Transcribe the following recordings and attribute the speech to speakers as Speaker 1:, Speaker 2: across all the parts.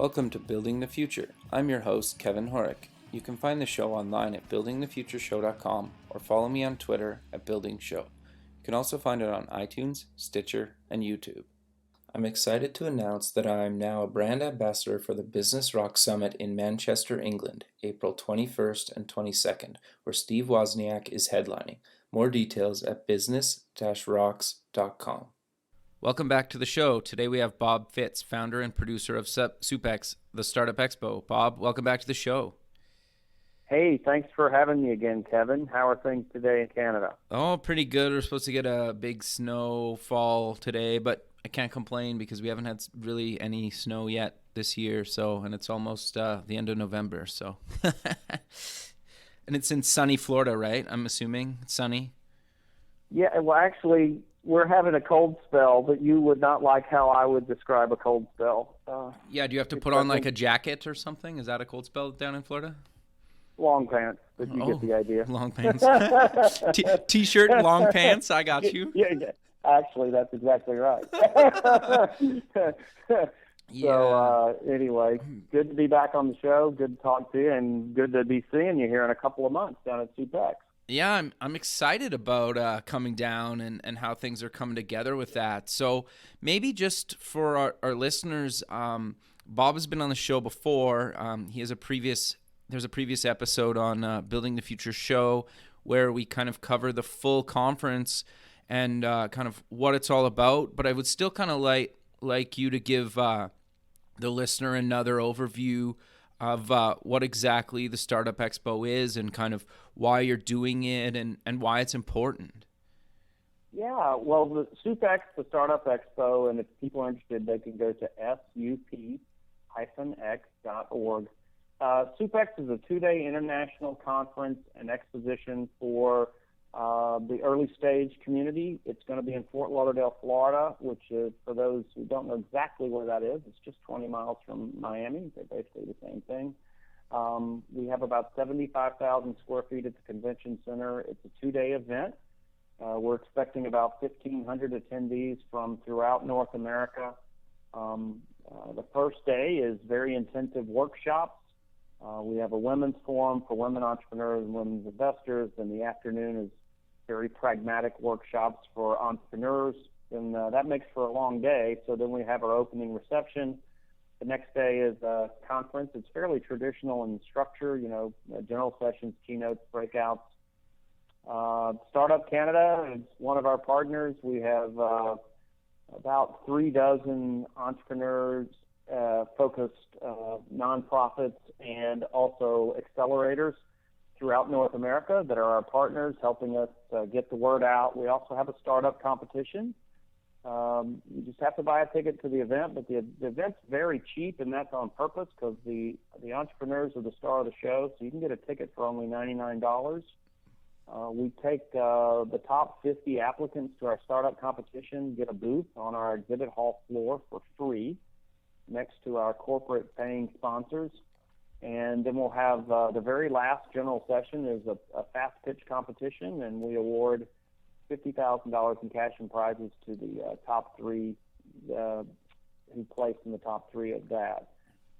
Speaker 1: Welcome to Building the Future. I'm your host, Kevin Horick. You can find the show online at buildingthefutureshow.com or follow me on Twitter at BuildingShow. You can also find it on iTunes, Stitcher, and YouTube. I'm excited to announce that I am now a brand ambassador for the Business Rock Summit in Manchester, England, April 21st and 22nd, where Steve Wozniak is headlining. More details at business-rocks.com. Welcome back to the show. Today we have Bob Fitz, founder and producer of SUP-X, the Startup Expo. Bob, welcome back to the show.
Speaker 2: Hey, thanks for having me again, Kevin. How are things today in Canada?
Speaker 1: Oh, pretty good. We're supposed to get a big snowfall today, but I can't complain because we haven't had really any snow yet this year. And it's almost the end of November. So, and it's in sunny Florida, right? I'm assuming it's sunny.
Speaker 2: Yeah, well, actually, we're having a cold spell, but you would not like how I would describe a cold spell.
Speaker 1: Yeah, do you have to put on like a jacket or something? Is that a cold spell down in Florida?
Speaker 2: Long pants, but you get the idea.
Speaker 1: Long pants. T-shirt, long pants, I got you.
Speaker 2: Yeah, actually, that's exactly right. So anyway, good to be back on the show. Good to talk to you, and good to be seeing you here in a couple of months down at SUP-X.
Speaker 1: Yeah, I'm excited about coming down and how things are coming together with that. So maybe just for our listeners, Bob has been on the show before. There's a previous episode on Building the Future show where we kind of cover the full conference and kind of what it's all about. But I would still kind of like you to give the listener another overview of what exactly the Startup Expo is and kind of why you're doing it and why it's important.
Speaker 2: Yeah, well, the SUP-X, the Startup Expo, and if people are interested, they can go to sup-x.org. SUP-X is a two-day international conference and exposition for the early stage community. It's going to be in Fort Lauderdale, Florida, which is, for those who don't know exactly where that is, it's just 20 miles from Miami. They're basically the same thing. We have about 75,000 square feet at the convention center. It's a two-day event. We're expecting about 1,500 attendees from throughout North America. The first day is very intensive workshops. We have a women's forum for women entrepreneurs and women's investors, and the afternoon is very pragmatic workshops for entrepreneurs, and that makes for a long day. So then we have our opening reception. The next day is a conference. It's fairly traditional in structure, general sessions, keynotes, breakouts. Startup Canada is one of our partners. We have about 36 entrepreneurs, focused nonprofits and also accelerators throughout North America that are our partners, helping us get the word out. We also have a startup competition. You just have to buy a ticket to the event, but the event's very cheap, and that's on purpose because the entrepreneurs are the star of the show, so you can get a ticket for only $99. We take the top 50 applicants to our startup competition, get a booth on our exhibit hall floor for free next to our corporate paying sponsors. And then we'll have the very last general session is a fast pitch competition, and we award $50,000 in cash and prizes to the top three who placed in the top three of that.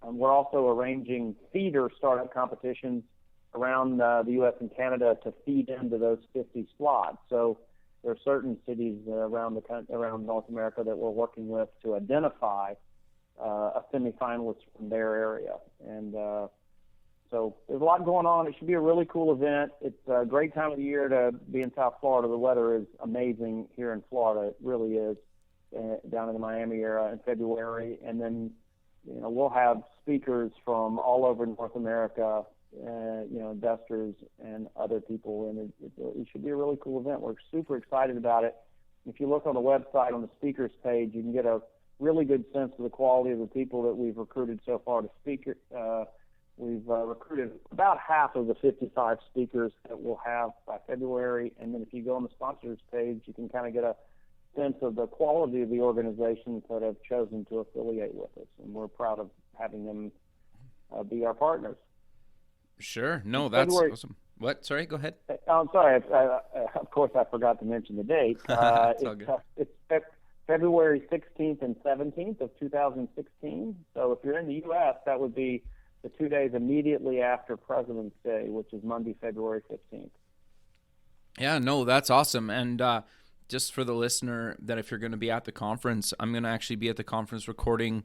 Speaker 2: We're also arranging feeder startup competitions around the U.S. and Canada to feed into those 50 slots. So there are certain cities around North America that we're working with to identify a semifinalist from their area. And so there's a lot going on. It should be a really cool event. It's a great time of the year to be in South Florida. The weather is amazing here in Florida. It really is, down in the Miami area in February. And then, we'll have speakers from all over North America, investors and other people. And it should be a really cool event. We're super excited about it. If you look on the website on the speakers page, you can get a really good sense of the quality of the people that we've recruited so far to speak. We've recruited about half of the 55 speakers that we'll have by February. And then if you go on the sponsors page, you can kind of get a sense of the quality of the organizations that have chosen to affiliate with us. And we're proud of having them be our partners.
Speaker 1: Sure. No, that's awesome. What? Sorry, go ahead.
Speaker 2: I'm sorry. Of course, I forgot to mention the date.
Speaker 1: It's all good.
Speaker 2: It's February 16th and 17th of 2016. So if you're in the U.S., that would be the 2 days immediately after President's Day, which is Monday, February 15th.
Speaker 1: Yeah, no, that's awesome. And just for the listener, that if you're going to be at the conference, I'm going to actually be at the conference recording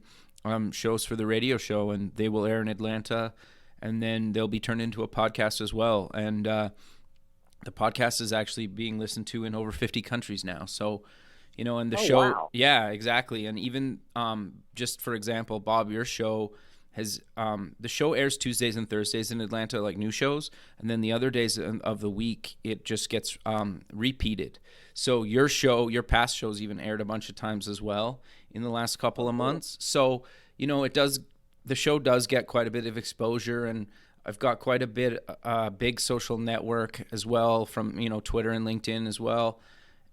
Speaker 1: shows for the radio show, and they will air in Atlanta, and then they'll be turned into a podcast as well. And the podcast is actually being listened to in over 50 countries now. So, you know, and the show,
Speaker 2: wow.
Speaker 1: Yeah, exactly. And even just for example, Bob, your show has the show airs Tuesdays and Thursdays in Atlanta, like new shows, and then the other days of the week it just gets repeated. So your show, your past shows, even aired a bunch of times as well in the last couple of months. So, you know, the show does get quite a bit of exposure, and I've got quite a bit big social network as well from, you know, Twitter and LinkedIn as well.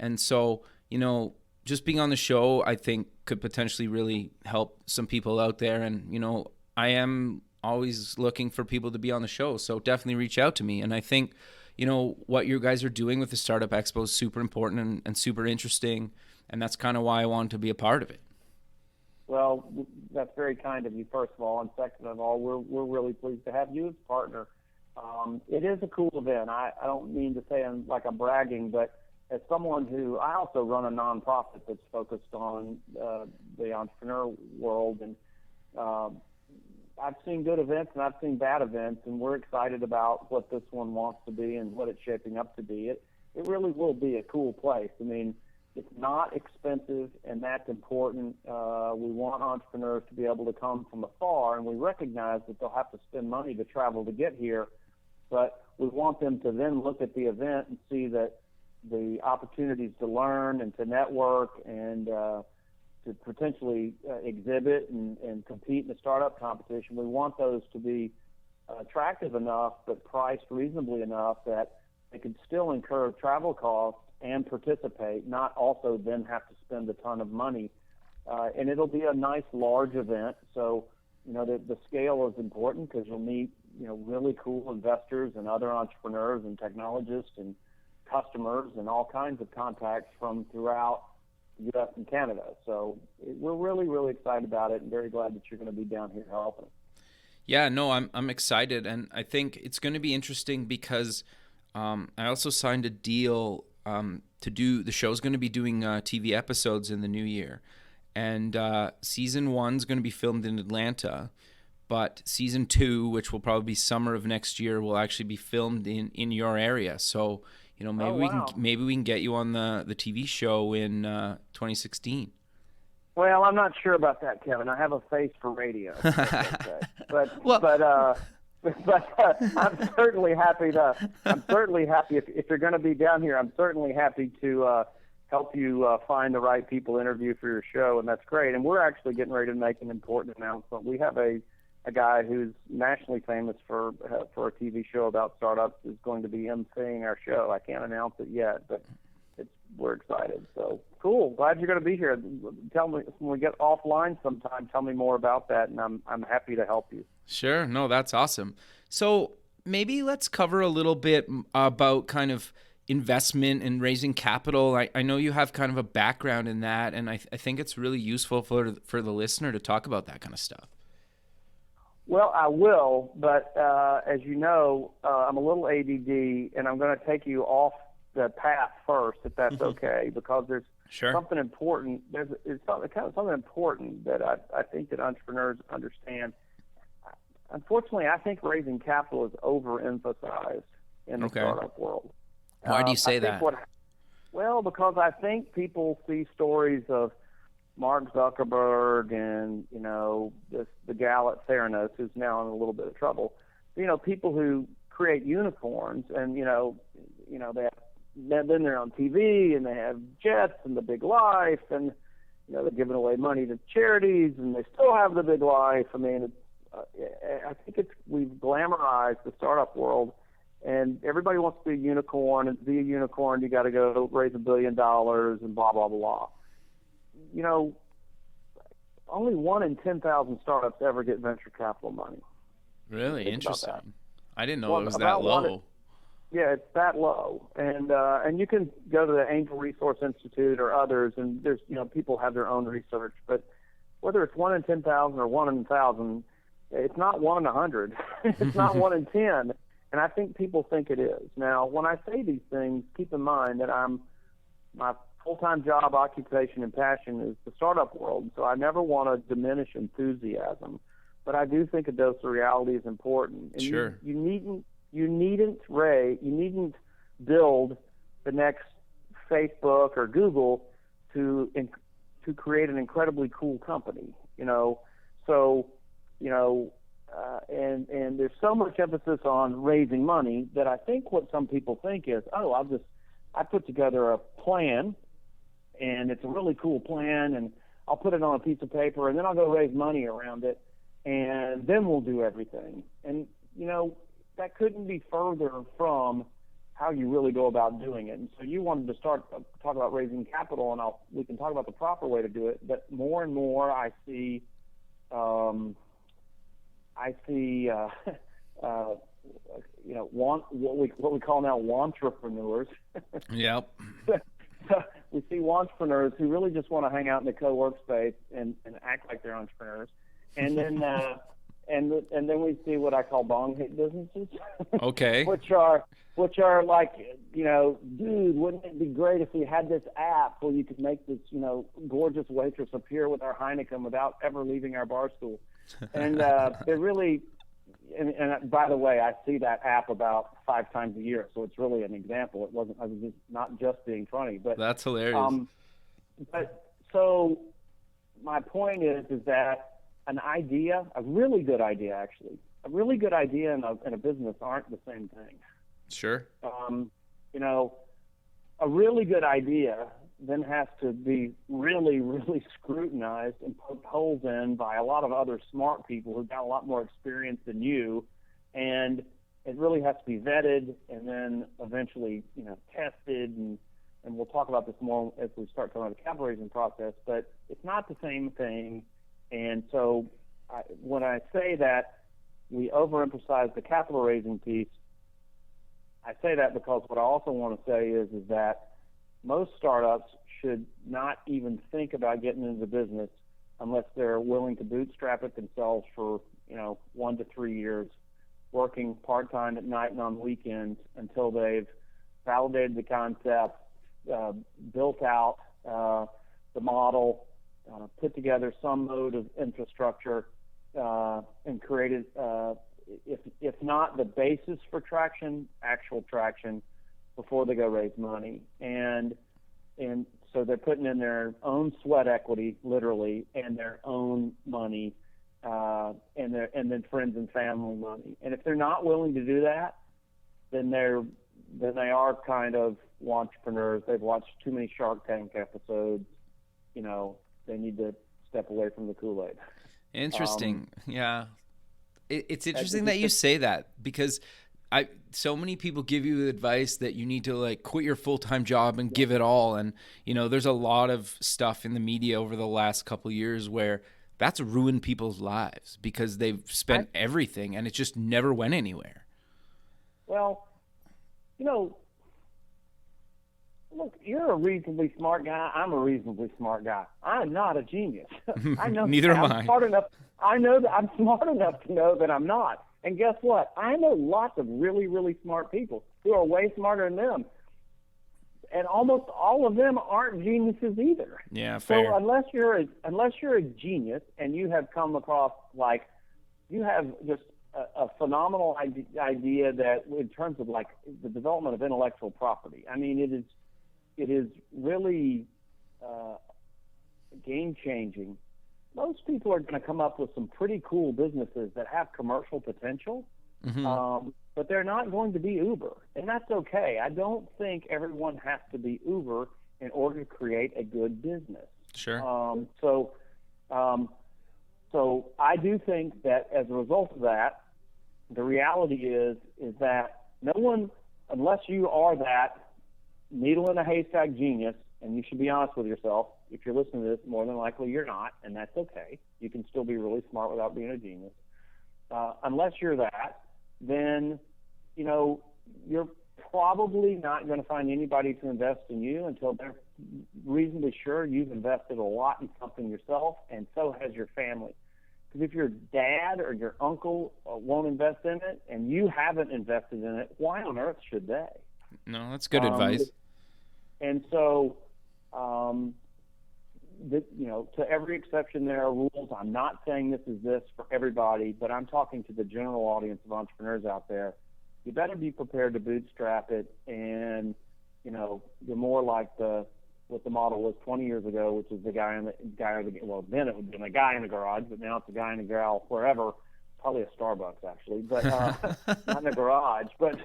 Speaker 1: And so, you know, just being on the show, I think could potentially really help some people out there. And, you know, I am always looking for people to be on the show, so definitely reach out to me. And I think, you know, what you guys are doing with the Startup Expo is super important and super interesting, and that's kind of why I wanted to be a part of it.
Speaker 2: Well, that's very kind of you, first of all, and second of all, we're really pleased to have you as a partner. It is a cool event. I don't mean to say I'm bragging, but as someone who, I also run a nonprofit that's focused on the entrepreneur world, and I've seen good events and I've seen bad events, and we're excited about what this one wants to be and what it's shaping up to be. It really will be a cool place. I mean, it's not expensive, and that's important. We want entrepreneurs to be able to come from afar, and we recognize that they'll have to spend money to travel to get here, but we want them to then look at the event and see that the opportunities to learn and to network and to potentially exhibit and compete in a startup competition, we want those to be attractive enough but priced reasonably enough that they can still incur travel costs and participate, not also then have to spend a ton of money. And it'll be a nice large event. So, you know, the scale is important because you'll meet, you know, really cool investors and other entrepreneurs and technologists and customers and all kinds of contacts from throughout the U.S. and Canada. So we're really, really excited about it and very glad that you're going to be down here helping.
Speaker 1: Yeah, no, I'm excited, and I think it's going to be interesting because I also signed a deal to do, the show's going to be doing TV episodes in the new year, and season 1's going to be filmed in Atlanta, but season 2, which will probably be summer of next year, will actually be filmed in your area. So, you know, maybe we can get you on the TV show in 2016.
Speaker 2: Well, I'm not sure about that, Kevin. I have a face for radio, but I'm certainly happy if you're going to be down here. I'm certainly happy to help you find the right people to interview for your show, and that's great. And we're actually getting ready to make an important announcement. We have a guy who's nationally famous for a TV show about startups is going to be emceeing our show. I can't announce it yet, but we're excited. So cool. Glad you're going to be here. Tell me when we get offline sometime. Tell me more about that, and I'm happy to help you.
Speaker 1: Sure. No, that's awesome. So maybe let's cover a little bit about kind of investment and raising capital. I know you have kind of a background in that, and I think it's really useful for the listener to talk about that kind of stuff.
Speaker 2: Well, I will, but as you know, I'm a little ADD, and I'm going to take you off the path first, if that's okay, because there's something important. There's something important that I think that entrepreneurs understand. Unfortunately, I think raising capital is overemphasized in the startup world.
Speaker 1: Why do you say that?
Speaker 2: Well, because I think people see stories of Mark Zuckerberg and, you know, the gal at Theranos who's now in a little bit of trouble. You know, people who create unicorns and, you know, they've been there on TV and they have jets and the big life and, you know, they're giving away money to charities and they still have the big life. I mean, I think we've glamorized the startup world, and everybody wants to be a unicorn, and to be a unicorn you got to go raise $1 billion and blah, blah, blah. You know, only 1 in 10,000 startups ever get venture capital money.
Speaker 1: Really? Interesting. I didn't know it was that low.
Speaker 2: Yeah, it's that low, and you can go to the Angel Resource Institute or others, and there's people have their own research, but whether it's 1 in 10,000 or 1 in 1,000, it's not 1 in 100. It's not 1 in 10, and I think people think it is. Now, when I say these things, keep in mind that my full-time job, occupation, and passion is the startup world, so I never want to diminish enthusiasm, but I do think a dose of reality is important. And
Speaker 1: Sure.
Speaker 2: You needn't build the next Facebook or Google to create an incredibly cool company, So, and there's so much emphasis on raising money that I think what some people think is, I put together a plan, and it's a really cool plan, and I'll put it on a piece of paper, and then I'll go raise money around it, and then we'll do everything. And that couldn't be further from how you really go about doing it. And so you wanted to talk about raising capital, and we can talk about the proper way to do it. But more and more, I see what we call now wantrepreneurs.
Speaker 1: Yep.
Speaker 2: We see wantrepreneurs who really just want to hang out in the co-work space and act like they're entrepreneurs, and then. And then we see what I call bong hit businesses.
Speaker 1: Okay.
Speaker 2: which are like, dude, wouldn't it be great if we had this app where you could make this, gorgeous waitress appear with our Heineken without ever leaving our bar stool? And they're really, and by the way, I see that app about 5 times a year, so it's really an example. I was just not just being funny, but
Speaker 1: that's hilarious.
Speaker 2: But so my point is that an idea, a really good idea and a business aren't the same thing.
Speaker 1: Sure.
Speaker 2: A really good idea then has to be really, really scrutinized and poked holes in by a lot of other smart people who've got a lot more experience than you, and it really has to be vetted and then eventually, tested, and we'll talk about this more as we start talking about the capital raising process, but it's not the same thing. And so when I say that we overemphasize the capital raising piece, I say that because what I also want to say is that most startups should not even think about getting into the business unless they're willing to bootstrap it themselves for 1 to 3 years, working part-time at night and on weekends until they've validated the concept, built out the model, put together some mode of infrastructure, and created, if not the basis for traction, actual traction before they go raise money. And so they're putting in their own sweat equity, literally, and their own money, and then friends and family money. And if they're not willing to do that, then they are kind of entrepreneurs. They've watched too many Shark Tank episodes. They need to step away from the Kool-Aid.
Speaker 1: Interesting. Yeah. It's interesting that you say that, because so many people give you advice that you need to quit your full-time job and give it all. And, there's a lot of stuff in the media over the last couple of years where that's ruined people's lives because they've spent everything and it just never went anywhere.
Speaker 2: Well, look, you're a reasonably smart guy. I'm a reasonably smart guy. I'm not a genius. I know.
Speaker 1: Neither am I.
Speaker 2: I know that I'm smart enough to know that I'm not. And guess what? I know lots of really, really smart people who are way smarter than them. And almost all of them aren't geniuses either.
Speaker 1: Yeah, fair.
Speaker 2: So unless you're a genius and you have come across you have just a phenomenal idea that in terms of the development of intellectual property. I mean, it is really game-changing. Most people are going to come up with some pretty cool businesses that have commercial potential, but they're not going to be Uber, and that's okay. I don't think everyone has to be Uber in order to create a good business.
Speaker 1: Sure.
Speaker 2: So I do think that as a result of that, the reality is that no one, unless you are that needle in a haystack genius, and you should be honest with yourself. If you're listening to this, more than likely you're not, and that's okay. You can still be really smart without being a genius. Unless you're that, then you're probably not going to find anybody to invest in you until they're reasonably sure you've invested a lot in something yourself, and so has your family. Because if your dad or your uncle won't invest in it and you haven't invested in it, why on earth should they?
Speaker 1: No, that's good advice.
Speaker 2: And so, to every exception, there are rules. I'm not saying this is this for everybody, but I'm talking to the general audience of entrepreneurs out there. You better be prepared to bootstrap it, and you're more like what the model was 20 years ago, which is then it would have been a guy in the garage, but now it's a guy in the gal wherever, probably a Starbucks actually, but not in the garage. But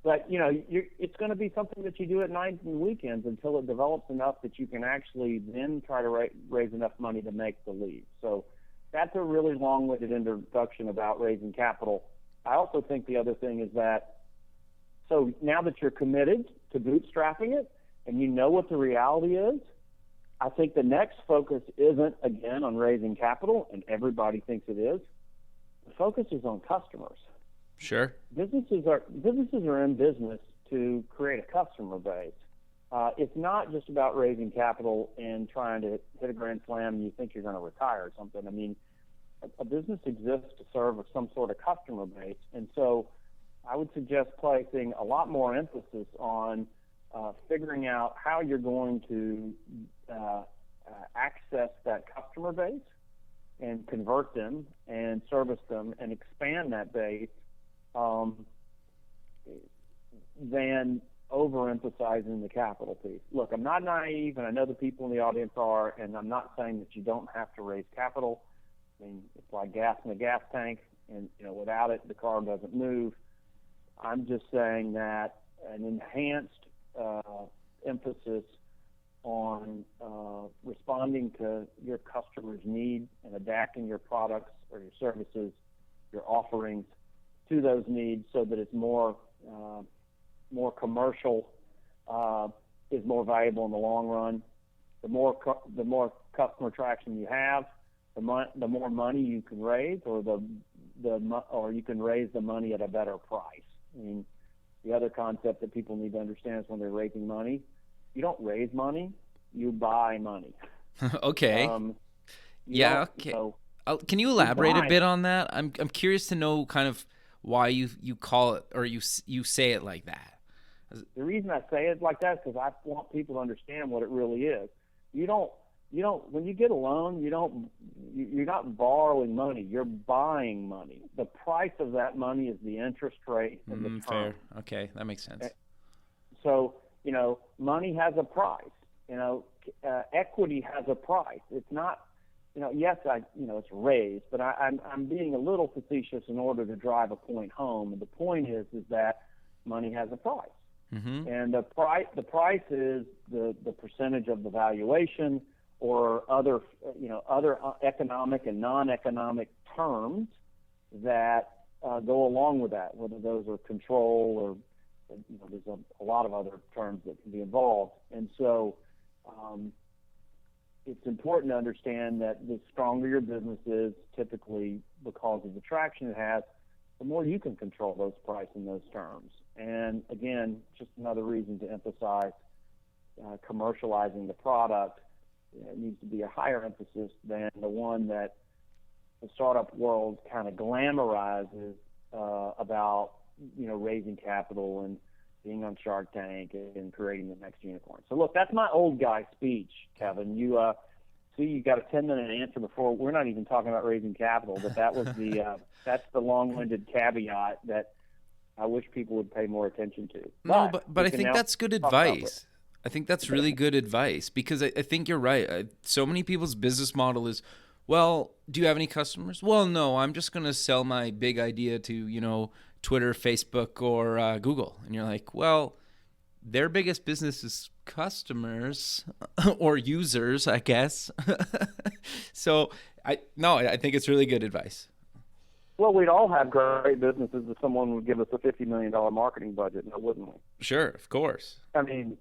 Speaker 2: it's going to be something that you do at nights and weekends until it develops enough that you can actually then try to raise enough money to make the leap. So that's a really long-winded introduction about raising capital. I also think the other thing is that, so now that you're committed to bootstrapping it and you know what the reality is, I think the next focus isn't, again, on raising capital, and everybody thinks it is. The focus is on customers.
Speaker 1: Sure.
Speaker 2: Businesses are in business to create a customer base. It's not just about raising capital and trying to hit a grand slam and you think you're going to retire or something. I mean, a business exists to serve some sort of customer base. And so I would suggest placing a lot more emphasis on figuring out how you're going to access that customer base and convert them and service them and expand that base than overemphasizing the capital piece. Look, I'm not naive, and I know the people in the audience are, and I'm not saying that you don't have to raise capital. I mean, it's like gas in a gas tank, and without it, the car doesn't move. I'm just saying that an enhanced emphasis on responding to your customers' needs and adapting your products or your services, your offerings to those needs, so that it's more commercial, is more valuable in the long run. The more customer traction you have, the more money you can raise, or or you can raise the money at a better price. I mean, the other concept that people need to understand is when they're raising money, you don't raise money, you buy money.
Speaker 1: Okay. Okay. Can you elaborate a bit on that? I'm curious to know kind of why you call it, or you say it like that.
Speaker 2: The reason I say it like that is because I want people to understand what it really is. You don't when you get a loan, you're not borrowing money, you're buying money. The price of that money is the interest rate and the term.
Speaker 1: Fair. Okay, that makes sense.
Speaker 2: So, money has a price. Equity has a price. It's not, yes, it's raised, but I'm being a little facetious in order to drive a point home. And the point is that money has a price. Mm-hmm. And the price is the percentage of the valuation or other economic and non-economic terms that go along with that, whether those are control or there's a lot of other terms that can be involved. And so it's important to understand that the stronger your business is, typically because of the traction it has, the more you can control those prices and those terms. And again, just another reason to emphasize commercializing the product. It needs to be a higher emphasis than the one that the startup world kind of glamorizes about raising capital and being on Shark Tank and creating the next unicorn. So look, that's my old guy speech, Kevin. You got a 10-minute answer before. We're not even talking about raising capital, but that was that's the long-winded caveat that I wish people would pay more attention to.
Speaker 1: But I think that's good advice. I think that's really good advice, because I think you're right. So many people's business model is, well, do you have any customers? Well, no, I'm just going to sell my big idea to, Twitter, Facebook, or Google. And you're like, well, their biggest business is customers or users, I guess. So I think it's really good advice.
Speaker 2: Well, we'd all have great businesses if someone would give us a $50 million marketing budget, now wouldn't we?
Speaker 1: Sure, of course.
Speaker 2: I mean,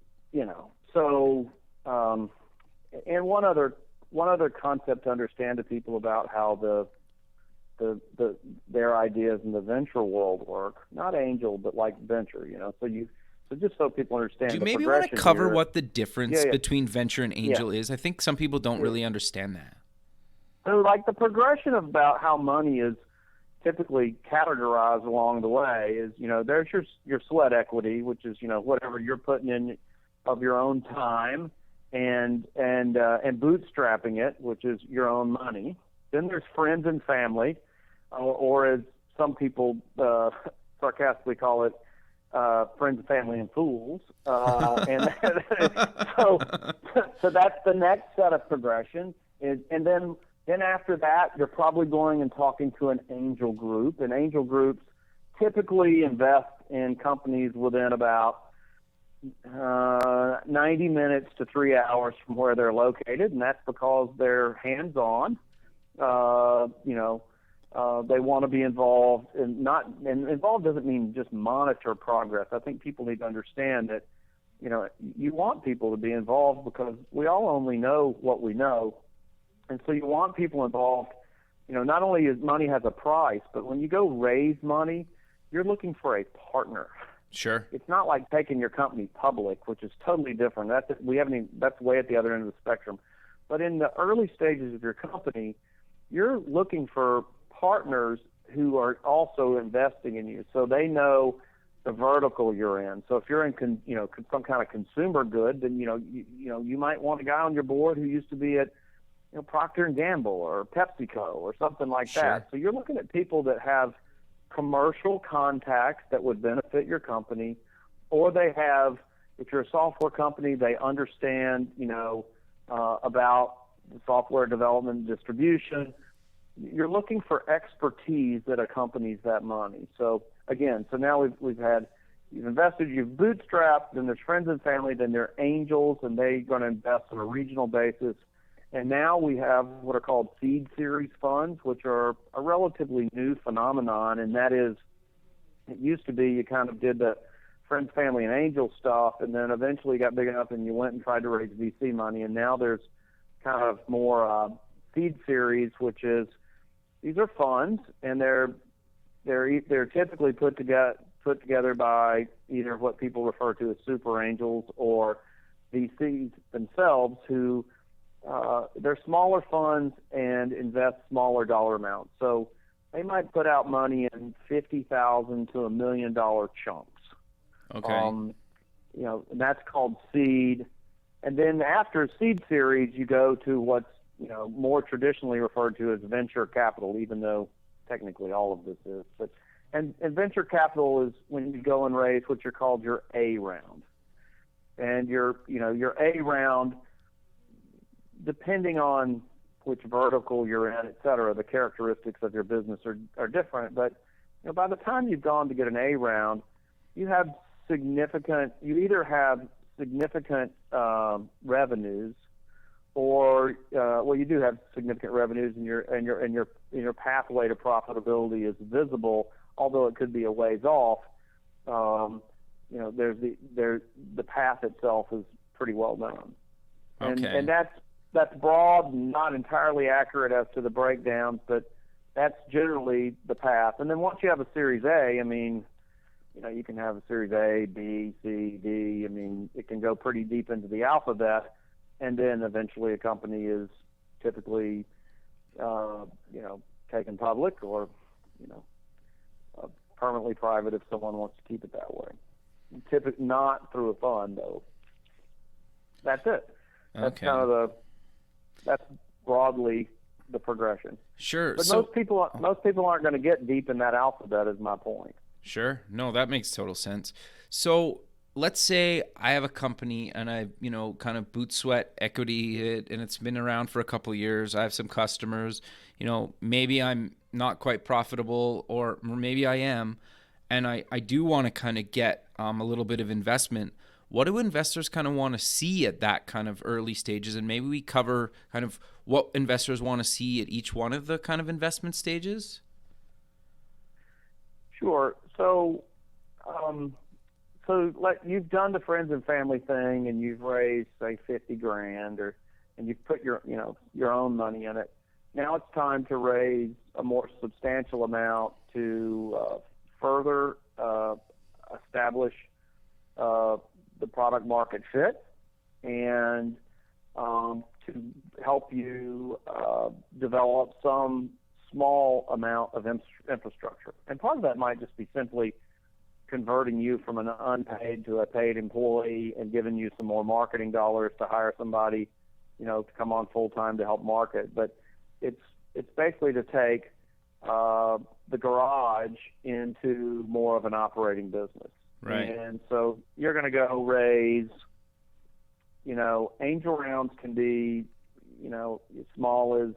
Speaker 2: so, and one other concept to understand to people about how their ideas in the venture world work. Not angel, but like venture, So just so people understand,
Speaker 1: Do you
Speaker 2: the
Speaker 1: maybe want to
Speaker 2: progression
Speaker 1: cover
Speaker 2: here,
Speaker 1: what the difference
Speaker 2: Yeah.
Speaker 1: between venture and angel is? I think some people don't really understand that.
Speaker 2: So like the progression about how money is typically categorized along the way is, there's your sweat equity, which is, whatever you're putting in of your own time and bootstrapping it, which is your own money. Then there's friends and family, or as some people sarcastically call it, friends, family, and fools. And so that's the next set of progression. And then after that, you're probably going and talking to an angel group. And angel groups typically invest in companies within about 90 minutes to 3 hours from where they're located, and that's because they're hands-on. They want to be involved, and involved doesn't mean just monitor progress. I think people need to understand that, you want people to be involved because we all only know what we know. And so you want people involved. Not only is money has a price, but when you go raise money, you're looking for a partner.
Speaker 1: Sure.
Speaker 2: It's not like taking your company public, which is totally different. That's way at the other end of the spectrum. But in the early stages of your company, you're looking for partners who are also investing in you, so they know the vertical you're in. So if you're in some kind of consumer good, then you might want a guy on your board who used to be at Procter & Gamble or PepsiCo or something like
Speaker 1: Sure.
Speaker 2: that. So you're looking at people that have commercial contacts that would benefit your company, or they have, if you're a software company, they understand, about the software development and distribution. You're looking for expertise that accompanies that money. So again, now you've invested, you've bootstrapped, then there's friends and family, then there are angels, and they're going to invest on a regional basis. And now we have what are called seed series funds, which are a relatively new phenomenon, and that is, it used to be you kind of did the friends, family, and angel stuff, and then eventually got big enough and you went and tried to raise VC money, and now there's kind of more seed series, which is, these are funds, and they're typically put together by either what people refer to as super angels or VCs themselves, who they're smaller funds and invest smaller dollar amounts. So they might put out money in $50,000 to $1 million chunks.
Speaker 1: Okay.
Speaker 2: And that's called seed. And then after seed series, you go to what's more traditionally referred to as venture capital, even though technically all of this is. And venture capital is when you go and raise what you're called your A round. And your A round, depending on which vertical you're in, et cetera, the characteristics of your business are different. But by the time you've gone to get an A round, you either have significant revenues, or you do have significant revenues, and your pathway to profitability is visible, although it could be a ways off. There's the path itself is pretty well known, and that's broad and not entirely accurate as to the breakdowns, but that's generally the path. And then once you have a Series A, you can have a Series A, B, C, D. It can go pretty deep into the alphabet, and then eventually a company is typically, taken public or, permanently private if someone wants to keep it that way. Typically not through a fund, though. That's it. That's
Speaker 1: Okay.
Speaker 2: That's broadly the progression.
Speaker 1: Sure.
Speaker 2: But
Speaker 1: So
Speaker 2: most people aren't going to get deep in that alphabet, is my point.
Speaker 1: Sure. No, that makes total sense. So let's say I have a company and I, kind of boot sweat equity it, and it's been around for a couple of years. I have some customers, maybe I'm not quite profitable, or maybe I am, and I do want to kind of get a little bit of investment. What do investors kind of want to see at that kind of early stages? And maybe we cover kind of what investors want to see at each one of the kind of investment stages.
Speaker 2: Sure. So you've done the friends and family thing, and you've raised say $50,000, and you've put your own money in it. now it's time to raise a more substantial amount to further establish the product market fit and to help you develop some small amount of infrastructure. And part of that might just be simply converting you from an unpaid to a paid employee and giving you some more marketing dollars to hire somebody, to come on full time to help market. But it's basically to take the garage into more of an operating business.
Speaker 1: Right.
Speaker 2: And so you're going to go raise, angel rounds can be, as small as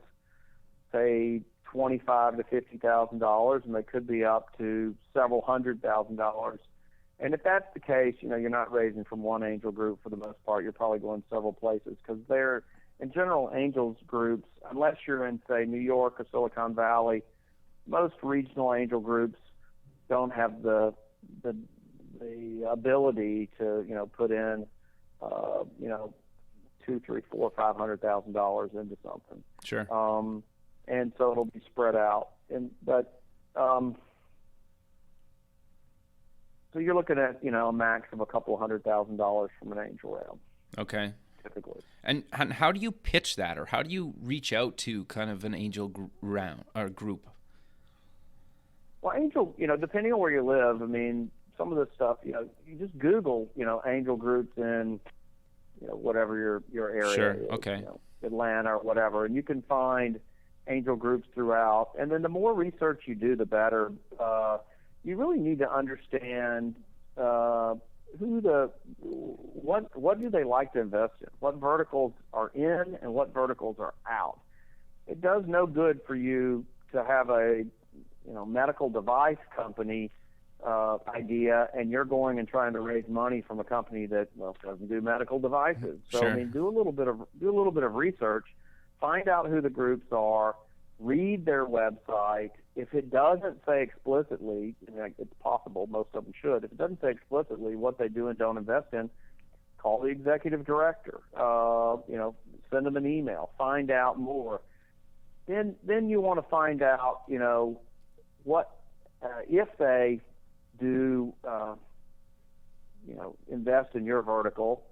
Speaker 2: say $25,000 to $50,000, and they could be up to several $100,000. And if that's the case, you're not raising from one angel group for the most part. You're probably going several places because they're, in general, angels groups, unless you're in, say, New York or Silicon Valley, most regional angel groups don't have the ability to, put in, $200,000, $300,000, $400,000, $500,000 into something.
Speaker 1: Sure.
Speaker 2: And so it'll be spread out. So you're looking at, a max of a couple $100,000 from an angel round.
Speaker 1: Okay.
Speaker 2: Typically.
Speaker 1: And how do you pitch that, or how do you reach out to kind of an angel round or group?
Speaker 2: Well, angel, depending on where you live, some of this stuff, you just Google, angel groups in, whatever your area
Speaker 1: Sure.
Speaker 2: is.
Speaker 1: Okay.
Speaker 2: Atlanta or whatever, and you can find angel groups throughout. And then the more research you do, the better. You really need to understand what do they like to invest in, what verticals are in, and what verticals are out. It does no good for you to have a medical device company idea, and you're going and trying to raise money from a company that doesn't do medical devices. So
Speaker 1: Sure.
Speaker 2: do a little bit of research, find out who the groups are, read their website. If it doesn't say explicitly, and it's possible most of them should, if it doesn't say explicitly what they do and don't invest in, call the executive director. Send them an email, find out more. Then you want to find out, what if they do, invest in your vertical.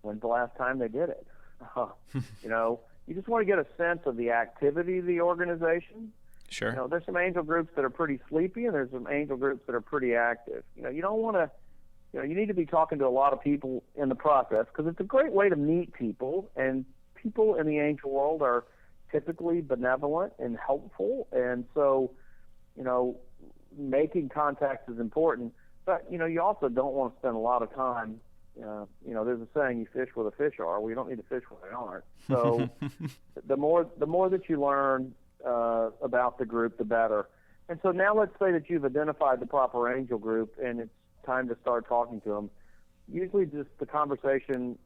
Speaker 2: When's the last time they did it? You just want to get a sense of the activity of the organization.
Speaker 1: Sure.
Speaker 2: There's some angel groups that are pretty sleepy, and there's some angel groups that are pretty active. You don't want to, you need to be talking to a lot of people in the process because it's a great way to meet people, and people in the angel world are typically benevolent and helpful, and so, making contacts is important, but, you also don't want to spend a lot of time. There's a saying, you fish where the fish are. Well, you don't need to fish where they aren't. So the more that you learn about the group, the better. And so now let's say that you've identified the proper angel group and it's time to start talking to them. Usually just the conversation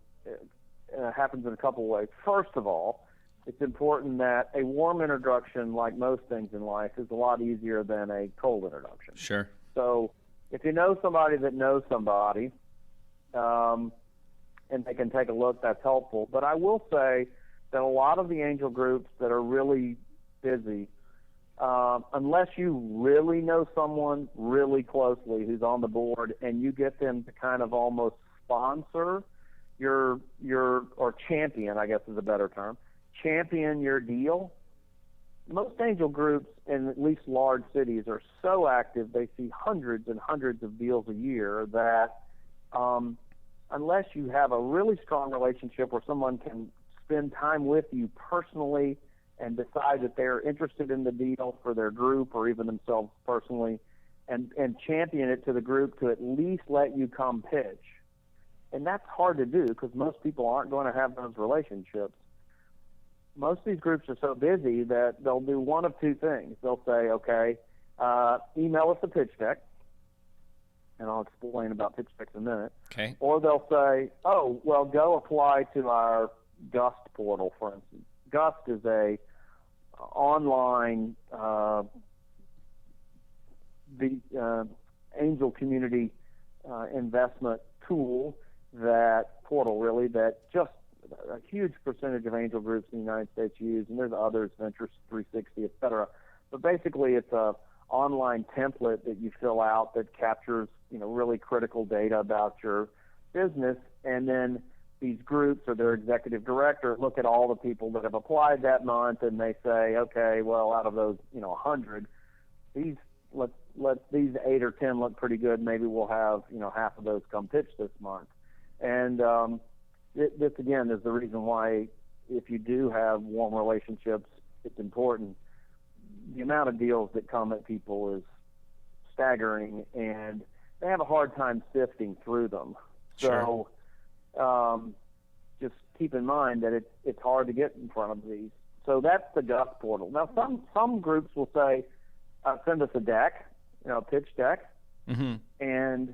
Speaker 2: happens in a couple of ways. First of all, it's important that a warm introduction, like most things in life, is a lot easier than a cold introduction.
Speaker 1: Sure.
Speaker 2: So if you know somebody that knows somebody, and they can take a look, that's helpful. But I will say that a lot of the angel groups that are really busy, unless you really know someone really closely who's on the board and you get them to kind of almost sponsor your or champion, I guess is a better term, champion your deal. Most angel groups in at least large cities are so active, they see hundreds and hundreds of deals a year that unless you have a really strong relationship where someone can spend time with you personally and decide that they're interested in the deal for their group or even themselves personally and champion it to the group to at least let you come pitch. And that's hard to do because most people aren't going to have those relationships. Most of these groups are so busy that they'll do one of two things. They'll say, okay, email us a pitch deck, and I'll explain about pitch decks in a minute.
Speaker 1: Okay.
Speaker 2: Or they'll say, oh, well, go apply to our Gust portal, for instance. Gust is a online angel community investment tool, that portal really, that just a huge percentage of angel groups in the United States use, and there's others, Venture 360, et cetera. But basically, it's a online template that you fill out that captures, really critical data about your business, and then these groups or their executive director look at all the people that have applied that month, and they say, okay, well, out of those, 100, let these 8 or 10 look pretty good. Maybe we'll have, half of those come pitch this month. And this again is the reason why, if you do have warm relationships, it's important. The amount of deals that come at people is staggering, and they have a hard time sifting through them.
Speaker 1: Sure.
Speaker 2: So just keep in mind that it's hard to get in front of these. So that's the Gus portal. Now, some groups will say, send us a deck, a pitch deck.
Speaker 1: Mm-hmm.
Speaker 2: And,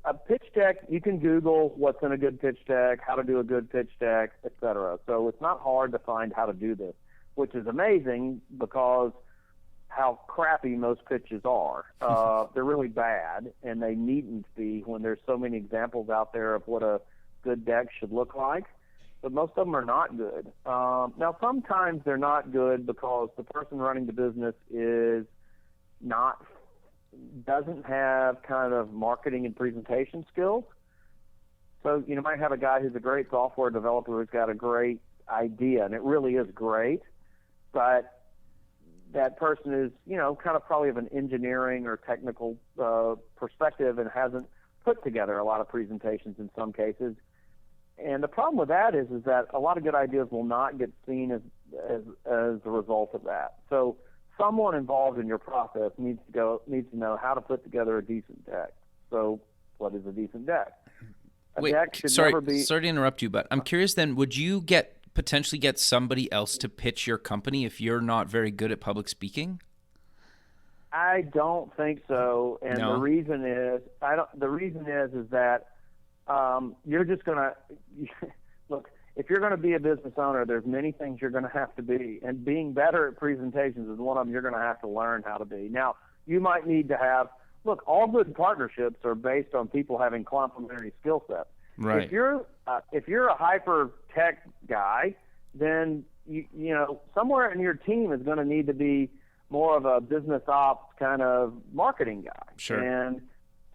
Speaker 2: a pitch deck, you can Google what's in a good pitch deck, how to do a good pitch deck, et cetera. So it's not hard to find how to do this, which is amazing because how crappy most pitches are. They're really bad, and they needn't be when there's so many examples out there of what a good deck should look like. But most of them are not good. Now, sometimes they're not good because the person running the business doesn't have kind of marketing and presentation skills. So you might have a guy who's a great software developer who's got a great idea, and it really is great, but that person is, kind of probably of an engineering or technical perspective and hasn't put together a lot of presentations in some cases. And the problem with that is that a lot of good ideas will not get seen as a result of that. So someone involved in your process needs to know how to put together a decent deck. So what is a decent deck?
Speaker 1: Wait,
Speaker 2: deck should
Speaker 1: sorry
Speaker 2: never be...
Speaker 1: to interrupt you, but I'm curious then, would you potentially get somebody else to pitch your company if you're not very good at public speaking?
Speaker 2: I don't think so, and
Speaker 1: No.
Speaker 2: the reason is that you're just gonna look. If you're going to be a business owner, there's many things you're going to have to be, and being better at presentations is one of them you're going to have to learn how to be. Now, you might need to have. Look, all good partnerships are based on people having complementary skill sets.
Speaker 1: Right.
Speaker 2: If you're a hyper tech guy, then somewhere in your team is going to need to be more of a business ops kind of marketing guy.
Speaker 1: Sure.
Speaker 2: And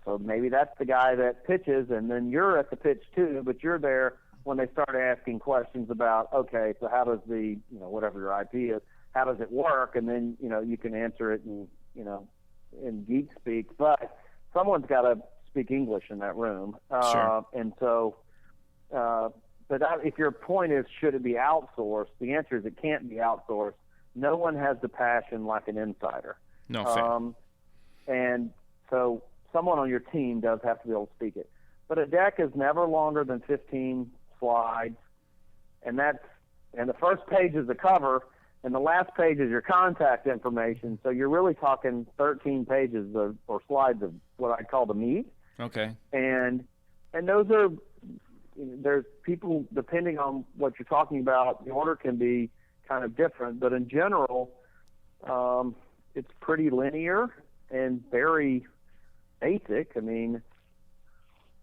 Speaker 2: so maybe that's the guy that pitches, and then you're at the pitch too, but you're there when they start asking questions about, okay, so how does the whatever your IP is, how does it work, and then you can answer it in geek speak, but someone's got to speak English in that room.
Speaker 1: Sure.
Speaker 2: And so, if your point is, should it be outsourced? The answer is it can't be outsourced. No one has the passion like an insider.
Speaker 1: No, fair.
Speaker 2: And so someone on your team does have to be able to speak it. But a deck is never longer than 15 slides, and the first page is the cover, and the last page is your contact information. So you're really talking 13 pages or slides of what I call the meat.
Speaker 1: Okay.
Speaker 2: And those are, there's people, depending on what you're talking about, the order can be kind of different, but in general, it's pretty linear and very basic. I mean,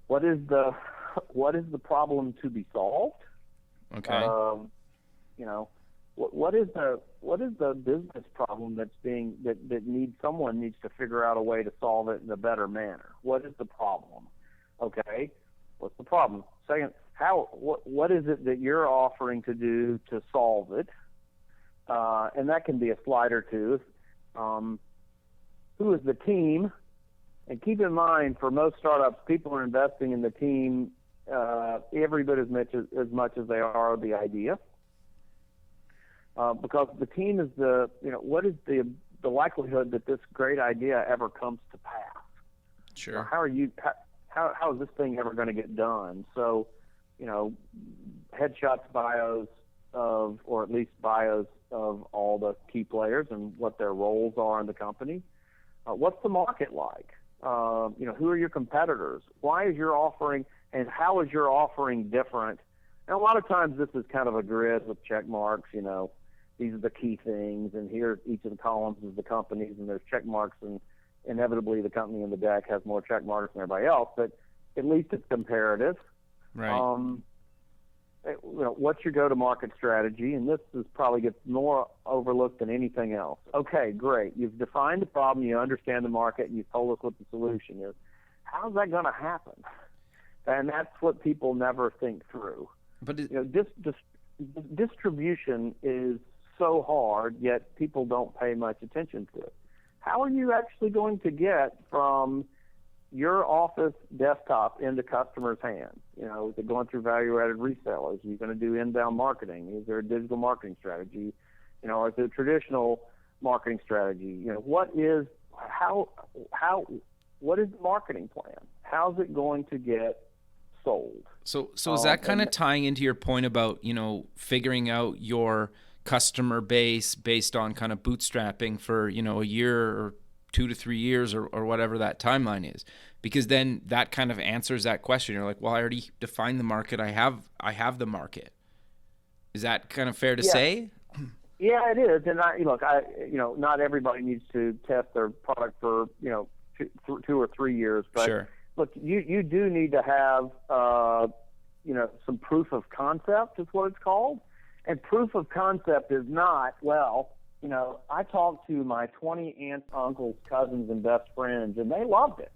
Speaker 2: what is the problem to be solved?
Speaker 1: Okay.
Speaker 2: What is the business problem that someone needs to figure out a way to solve it in a better manner? What is the problem? Okay, what's the problem? Second, what is it that you're offering to do to solve it? And that can be a slide or two. Who is the team? And keep in mind, for most startups, people are investing in the team every bit as much as they are the idea. Because the team is what is the likelihood that this great idea ever comes to pass?
Speaker 1: Sure.
Speaker 2: How is this thing ever going to get done? So, headshots, bios or at least bios of all the key players and what their roles are in the company. What's the market like? Who are your competitors? Why is your offering, and how is your offering different? And a lot of times this is kind of a grid with check marks, these are the key things, and here each of the columns is the companies, and there's check marks, and inevitably the company in the deck has more check marks than everybody else, but at least it's comparative.
Speaker 1: Right.
Speaker 2: What's your go-to-market strategy? And this is probably gets more overlooked than anything else. Okay, great. You've defined the problem. You understand the market. And you've told us what the solution is. How's that going to happen? And that's what people never think through.
Speaker 1: But
Speaker 2: distribution is so hard, yet people don't pay much attention to it. How are you actually going to get from your office desktop into customers' hands? Is it going through value-added resellers? Are you going to do inbound marketing? Is there a digital marketing strategy? Or is it a traditional marketing strategy? What is the marketing plan? How's it going to get sold?
Speaker 1: So is that kind of tying into your point about, figuring out your customer base based on kind of bootstrapping for, a year or 2 to 3 years or whatever that timeline is? Because then that kind of answers that question. You're like, well, I already defined the market. I have the market. Is that kind of fair to say?
Speaker 2: Yeah, it is. And not everybody needs to test their product for, 2 or 3 years, but
Speaker 1: sure.
Speaker 2: Look, you do need to have, some proof of concept is what it's called. And proof of concept is not, I talked to my 20 aunts, uncles, cousins, and best friends, and they loved it.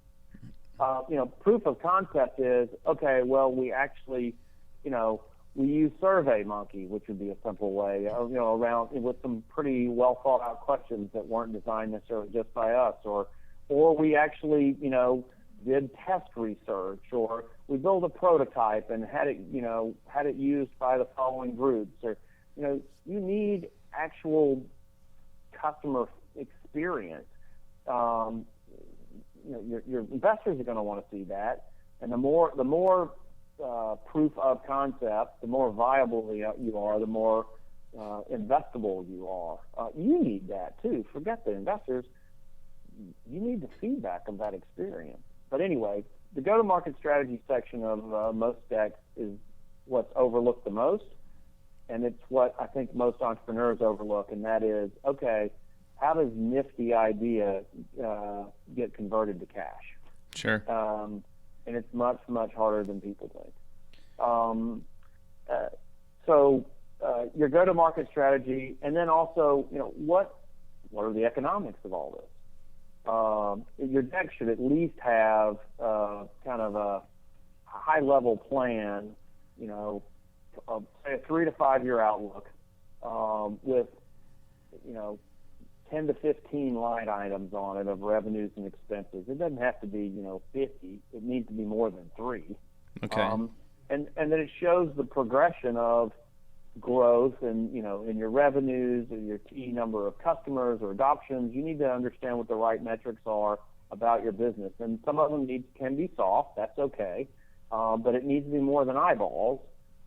Speaker 2: Proof of concept is, okay, well, we actually, we use SurveyMonkey, which would be a simple way, around with some pretty well thought out questions that weren't designed necessarily just by us, or we actually, did test research, or we built a prototype and had it used by the following groups, or you need actual customer experience. Your investors are going to want to see that, and the more proof of concept, the more viable you are, the more investable you are. You need that too. Forget the investors. You need the feedback of that experience. But anyway, the go-to-market strategy section of most decks is what's overlooked the most, and it's what I think most entrepreneurs overlook, and that is, okay, how does nifty idea get converted to cash?
Speaker 1: Sure.
Speaker 2: And it's much, much harder than people think. So your go-to-market strategy, and then also, what are the economics of all this? Your deck should at least have kind of a high-level plan, say a 3 to 5 year outlook with, 10 to 15 line items on it of revenues and expenses. It doesn't have to be, 50. It needs to be more than 3.
Speaker 1: Okay.
Speaker 2: And then it shows the progression of growth and, in your revenues or your key number of customers or adoptions. You need to understand what the right metrics are about your business. And some of them can be soft. That's okay. But it needs to be more than eyeballs.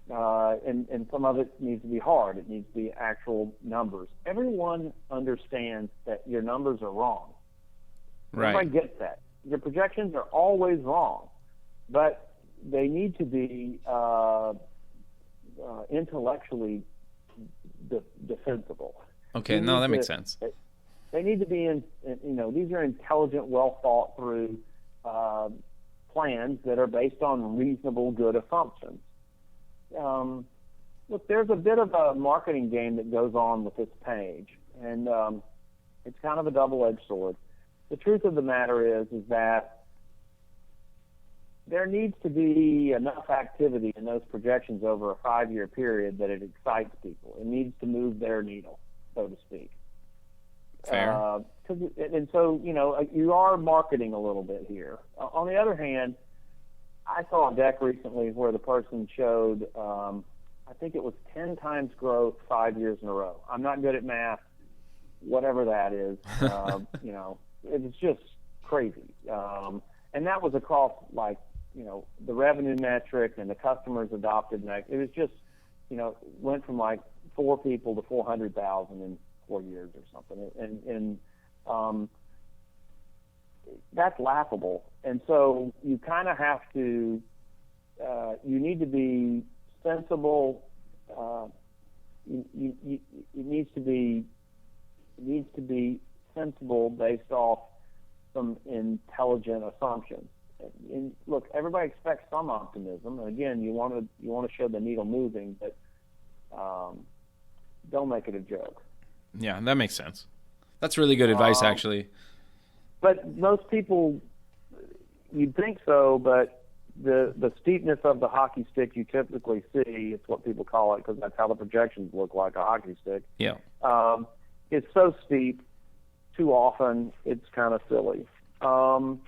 Speaker 2: And some of it needs to be hard. It needs to be actual numbers. Everyone understands that your numbers are wrong.
Speaker 1: Right.
Speaker 2: Everybody gets that. Your projections are always wrong, but they need to be intellectually defensible.
Speaker 1: Okay, no, that makes sense.
Speaker 2: They need to be these are intelligent, well thought through plans that are based on reasonable, good assumptions. Look, there's a bit of a marketing game that goes on with this page, and it's kind of a double-edged sword. The truth of the matter is that there needs to be enough activity in those projections over a 5-year period that it excites people. It needs to move their needle, so to speak.
Speaker 1: Fair.
Speaker 2: And so, you are marketing a little bit here. On the other hand, I saw a deck recently where the person showed, I think it was 10 times growth 5 years in a row. I'm not good at math, whatever that is. It's just crazy. And that was across, the revenue metric and the customers adopted. It was just, went from 4 people to 400,000 in 4 years or something. And that's laughable. And so you kind of have to, you need to be sensible. It needs to be sensible based off some intelligent assumptions. and look, everybody expects some optimism. And again, you want to show the needle moving, but don't make it a joke.
Speaker 1: Yeah, that makes sense. That's really good advice, actually.
Speaker 2: But most people, you'd think so, but the steepness of the hockey stick you typically see, it's what people call it because that's how the projections look like, a hockey stick.
Speaker 1: Yeah.
Speaker 2: It's so steep, too often, it's kind of silly. I'm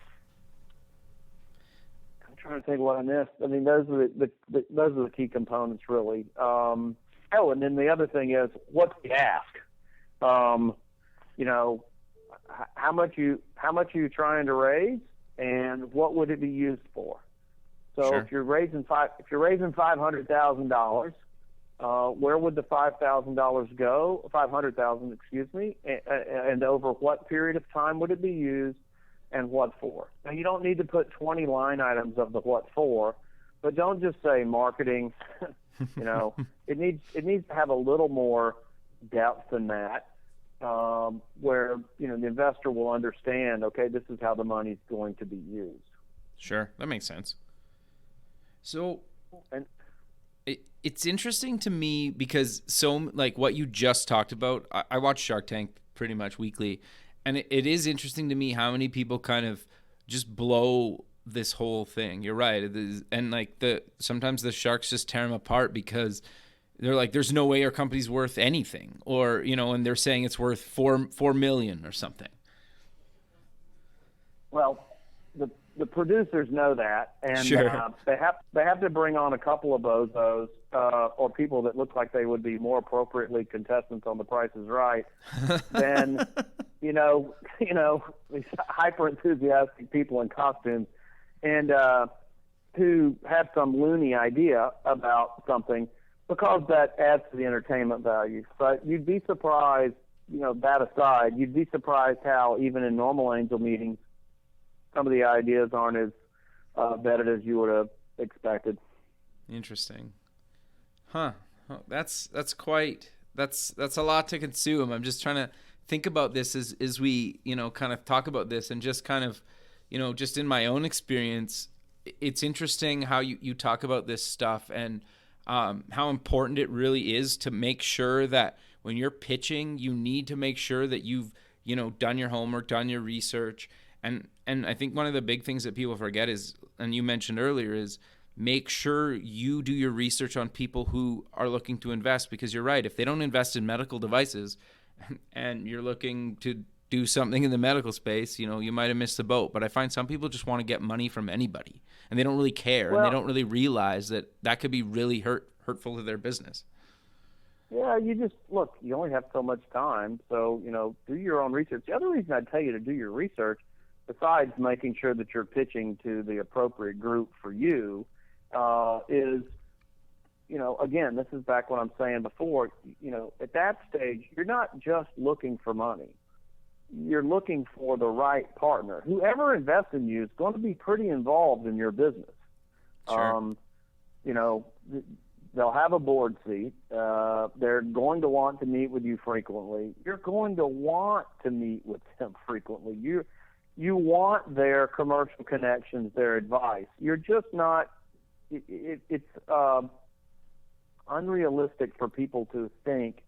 Speaker 2: trying to think what I missed. I mean, those are the key components, really. And then the other thing is, what's the ask? You know, how much are you trying to raise, and what would it be used for? So
Speaker 1: Sure.
Speaker 2: if you're raising $500,000, where would the $5,000 go? $500,000, excuse me, and over what period of time would it be used, and what for? Now you don't need to put 20 line items of the what for, but don't just say marketing. You know, it needs to have a little more depth than that, where the investor will understand. Okay, this is how the money's going to be used.
Speaker 1: Sure, that makes sense. So,
Speaker 2: And
Speaker 1: it's interesting to me because like what you just talked about, I watch Shark Tank pretty much weekly, and it is interesting to me how many people kind of just blow this whole thing. You're right, and like sometimes the sharks just tear them apart because they're like, there's no way our company's worth anything, or and they're saying it's worth $4 million or something.
Speaker 2: Well, the producers know that, and
Speaker 1: Sure.
Speaker 2: they have to bring on a couple of bozos or people that look like they would be more appropriately contestants on The Price is Right than these hyper enthusiastic people in costumes, and who have some loony idea about something, because that adds to the entertainment value. But you'd be surprised, that aside, you'd be surprised how even in normal angel meetings, some of the ideas aren't as vetted as you would have expected.
Speaker 1: Interesting. Huh. Oh, that's a lot to consume. I'm just trying to think about this as we, kind of talk about this, and just kind of, just in my own experience, it's interesting how you talk about this stuff, and how important it really is to make sure that when you're pitching, you need to make sure that you've, done your homework, done your research. And I think one of the big things that people forget is, and you mentioned earlier, is make sure you do your research on people who are looking to invest, because you're right. If they don't invest in medical devices and you're looking to do something in the medical space, you might have missed the boat. But I find some people just want to get money from anybody, and they don't really care, and they don't really realize that could be really hurtful to their business.
Speaker 2: Yeah, you only have so much time, so, do your own research. The other reason I'd tell you to do your research, besides making sure that you're pitching to the appropriate group for you, is, again, this is back what I'm saying before, at that stage, you're not just looking for money. You're looking for the right partner. Whoever invests in you is going to be pretty involved in your business.
Speaker 1: Sure.
Speaker 2: They'll have a board seat. They're going to want to meet with you frequently. You're going to want to meet with them frequently. You want their commercial connections, their advice. You're just not. It's unrealistic for people to think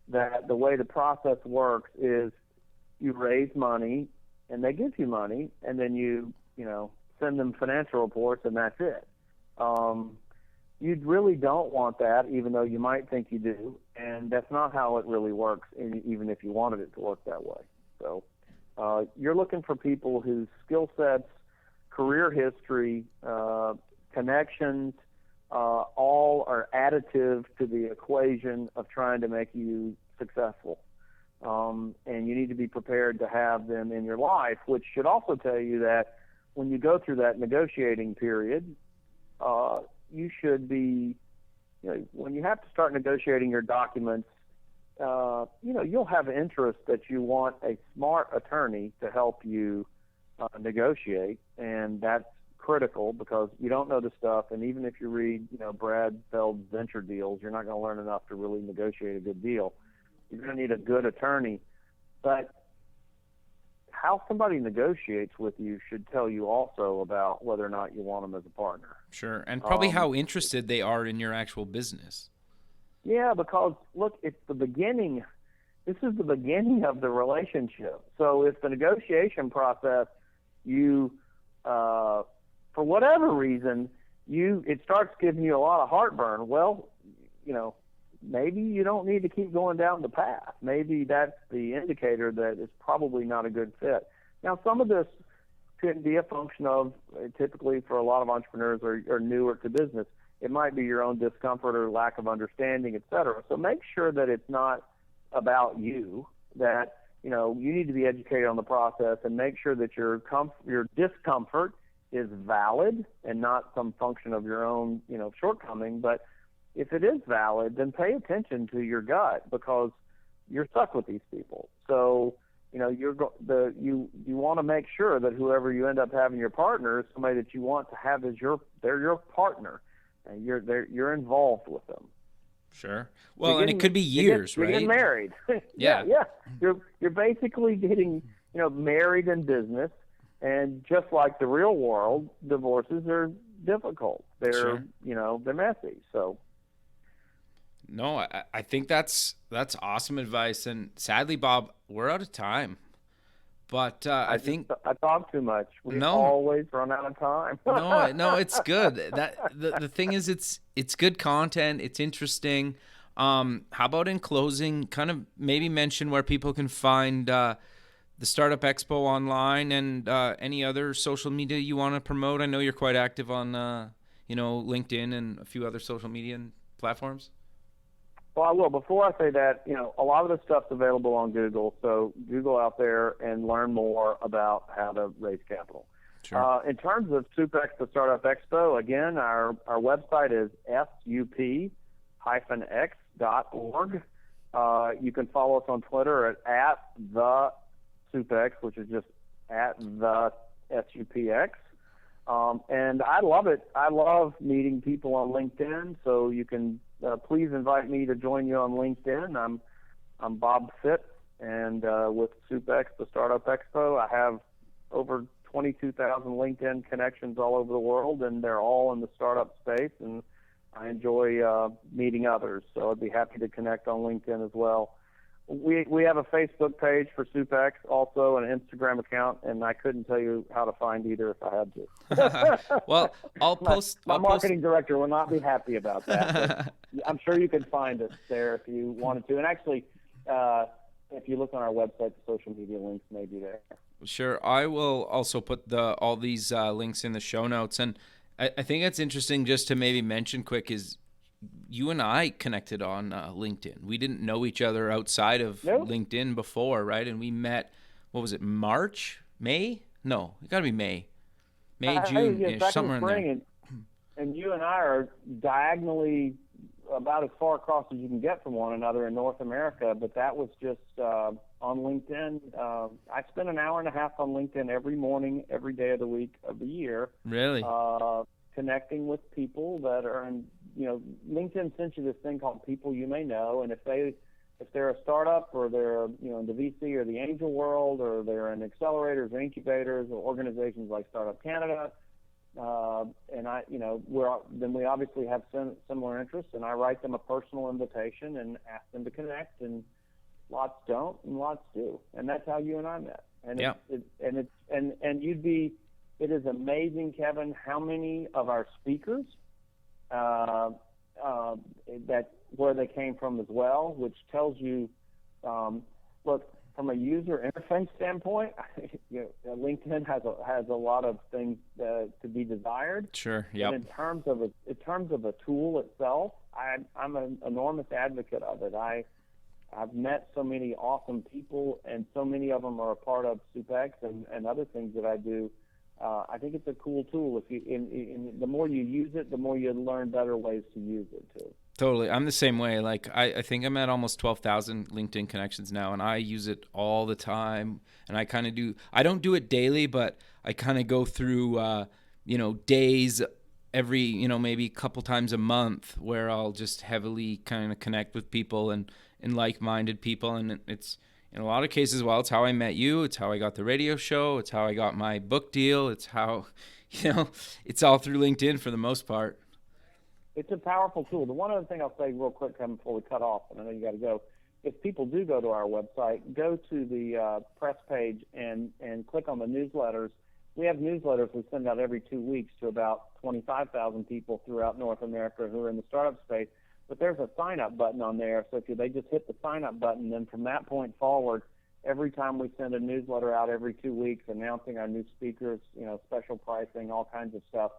Speaker 2: that the way the process works is you raise money and they give you money, and then you send them financial reports, and that's it. You really don't want that, even though you might think you do, and that's not how it really works, even if you wanted it to work that way. So you're looking for people whose skill sets, career history, connections, all are additive to the equation of trying to make you successful. And you need to be prepared to have them in your life, which should also tell you that when you go through that negotiating period, you should be, when you have to start negotiating your documents, you'll have interest that you want a smart attorney to help you negotiate, and that's critical because you don't know the stuff, and even if you read, Brad Feld's Venture Deals, you're not going to learn enough to really negotiate a good deal. You're going to need a good attorney, but how somebody negotiates with you should tell you also about whether or not you want them as a partner.
Speaker 1: Sure, and probably how interested they are in your actual business.
Speaker 2: Yeah, because look, it's the beginning. This is the beginning of the relationship. So if the negotiation process, you, for whatever reason, it starts giving you a lot of heartburn. Well, maybe you don't need to keep going down the path. Maybe that's the indicator that it's probably not a good fit. Now, some of this could be a function of, typically for a lot of entrepreneurs are newer to business, it might be your own discomfort or lack of understanding, et cetera. So make sure that it's not about you, that you need to be educated on the process, and make sure that your discomfort is valid and not some function of your own shortcoming. But if it is valid, then pay attention to your gut, because you're stuck with these people. So you want to make sure that whoever you end up having your partner is somebody that you want to have as they're your partner, and you're involved with them.
Speaker 1: Sure. Well, and it could be years,
Speaker 2: right? You're getting married.
Speaker 1: Yeah.
Speaker 2: Yeah. You're basically getting married in business, and just like the real world, divorces are difficult. They're
Speaker 1: Sure.
Speaker 2: They're messy. So.
Speaker 1: No, I think that's awesome advice, and sadly, Bob, we're out of time. But I think
Speaker 2: I talk too much. We always run out of time.
Speaker 1: no, it's good. The thing is, it's good content. It's interesting. How about in closing, kind of maybe mention where people can find the Startup Expo online, and any other social media you want to promote? I know you're quite active on LinkedIn and a few other social media platforms.
Speaker 2: Well, I will. Before I say that, a lot of the stuff's available on Google, so Google out there and learn more about how to raise capital.
Speaker 1: Sure.
Speaker 2: In terms of SUP-X, the Startup Expo, again, our website is SUP-X.org. You can follow us on Twitter at the SUP-X, which is just at the SUP-X. And I love it. I love meeting people on LinkedIn, so you can please invite me to join you on LinkedIn. I'm Bob Fitt, and with SUP-X, the Startup Expo, I have over 22,000 LinkedIn connections all over the world, and they're all in the startup space, and I enjoy meeting others. So I'd be happy to connect on LinkedIn as well. We have a Facebook page for SUP-X, also an Instagram account, and I couldn't tell you how to find either if I had to.
Speaker 1: Well, I'll post.
Speaker 2: My marketing director will not be happy about that. I'm sure you can find us there if you wanted to. And actually, if you look on our website, the social media links may be there.
Speaker 1: Sure. I will also put all these links in the show notes. And I think it's interesting just to maybe mention quick is you and I connected on LinkedIn. We didn't know each other outside of LinkedIn before, right? And we met, what was it, March? May? No, it got to be May. June, somewhere in there.
Speaker 2: And you and I are diagonally about as far across as you can get from one another in North America, but that was just on LinkedIn. I spend an hour and a half on LinkedIn every morning, every day of the week of the year.
Speaker 1: Really?
Speaker 2: Connecting with people that are in, LinkedIn sends you this thing called People You May Know, and if they're a startup, or they're in the VC or the angel world, or they're in accelerators or incubators or organizations like Startup Canada, and then we obviously have similar interests, and I write them a personal invitation and ask them to connect, and lots don't and lots do, and that's how you and I met. And
Speaker 1: yeah.
Speaker 2: It is amazing, Kevin, how many of our speakers where they came from as well, which tells you, look, from a user interface standpoint, LinkedIn has a lot of things to be desired.
Speaker 1: Sure. Yep.
Speaker 2: And in terms of a tool itself, I'm an enormous advocate of it. I've met so many awesome people, and so many of them are a part of SUP-X and other things that I do. I think it's a cool tool. The more you use it, the more you learn better ways to use it too.
Speaker 1: Totally. I'm the same way. Like I think I'm at almost 12,000 LinkedIn connections now, and I use it all the time. And I don't do it daily, but I kind of go through, days every, maybe a couple times a month where I'll just heavily kind of connect with people and like-minded people. And in a lot of cases, well, it's how I met you. It's how I got the radio show. It's how I got my book deal. It's how, it's all through LinkedIn for the most part.
Speaker 2: It's a powerful tool. The one other thing I'll say real quick, Kevin, before we cut off, and I know you got to go. If people do go to our website, go to the press page and click on the newsletters. We have newsletters we send out every 2 weeks to about 25,000 people throughout North America who are in the startup space. But there's a sign-up button on there, so if they just hit the sign-up button, then from that point forward, every time we send a newsletter out every 2 weeks announcing our new speakers, special pricing, all kinds of stuff,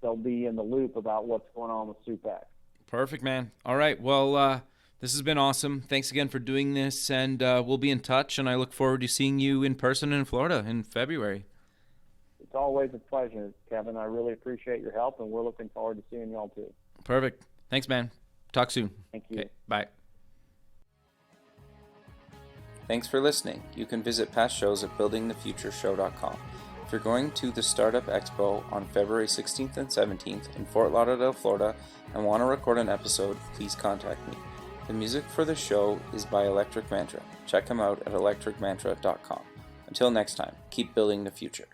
Speaker 2: they'll be in the loop about what's going on with SUP-X.
Speaker 1: Perfect, man. All right, well, this has been awesome. Thanks again for doing this, and we'll be in touch, and I look forward to seeing you in person in Florida in February.
Speaker 2: It's always a pleasure, Kevin. I really appreciate your help, and we're looking forward to seeing y'all too.
Speaker 1: Perfect. Thanks, man. Talk soon.
Speaker 2: Thank you.
Speaker 1: Okay, bye. Thanks for listening. You can visit past shows at buildingthefutureshow.com. If you're going to the Startup Expo on February 16th and 17th in Fort Lauderdale, Florida, and want to record an episode, please contact me. The music for the show is by Electric Mantra. Check them out at electricmantra.com. Until next time, keep building the future.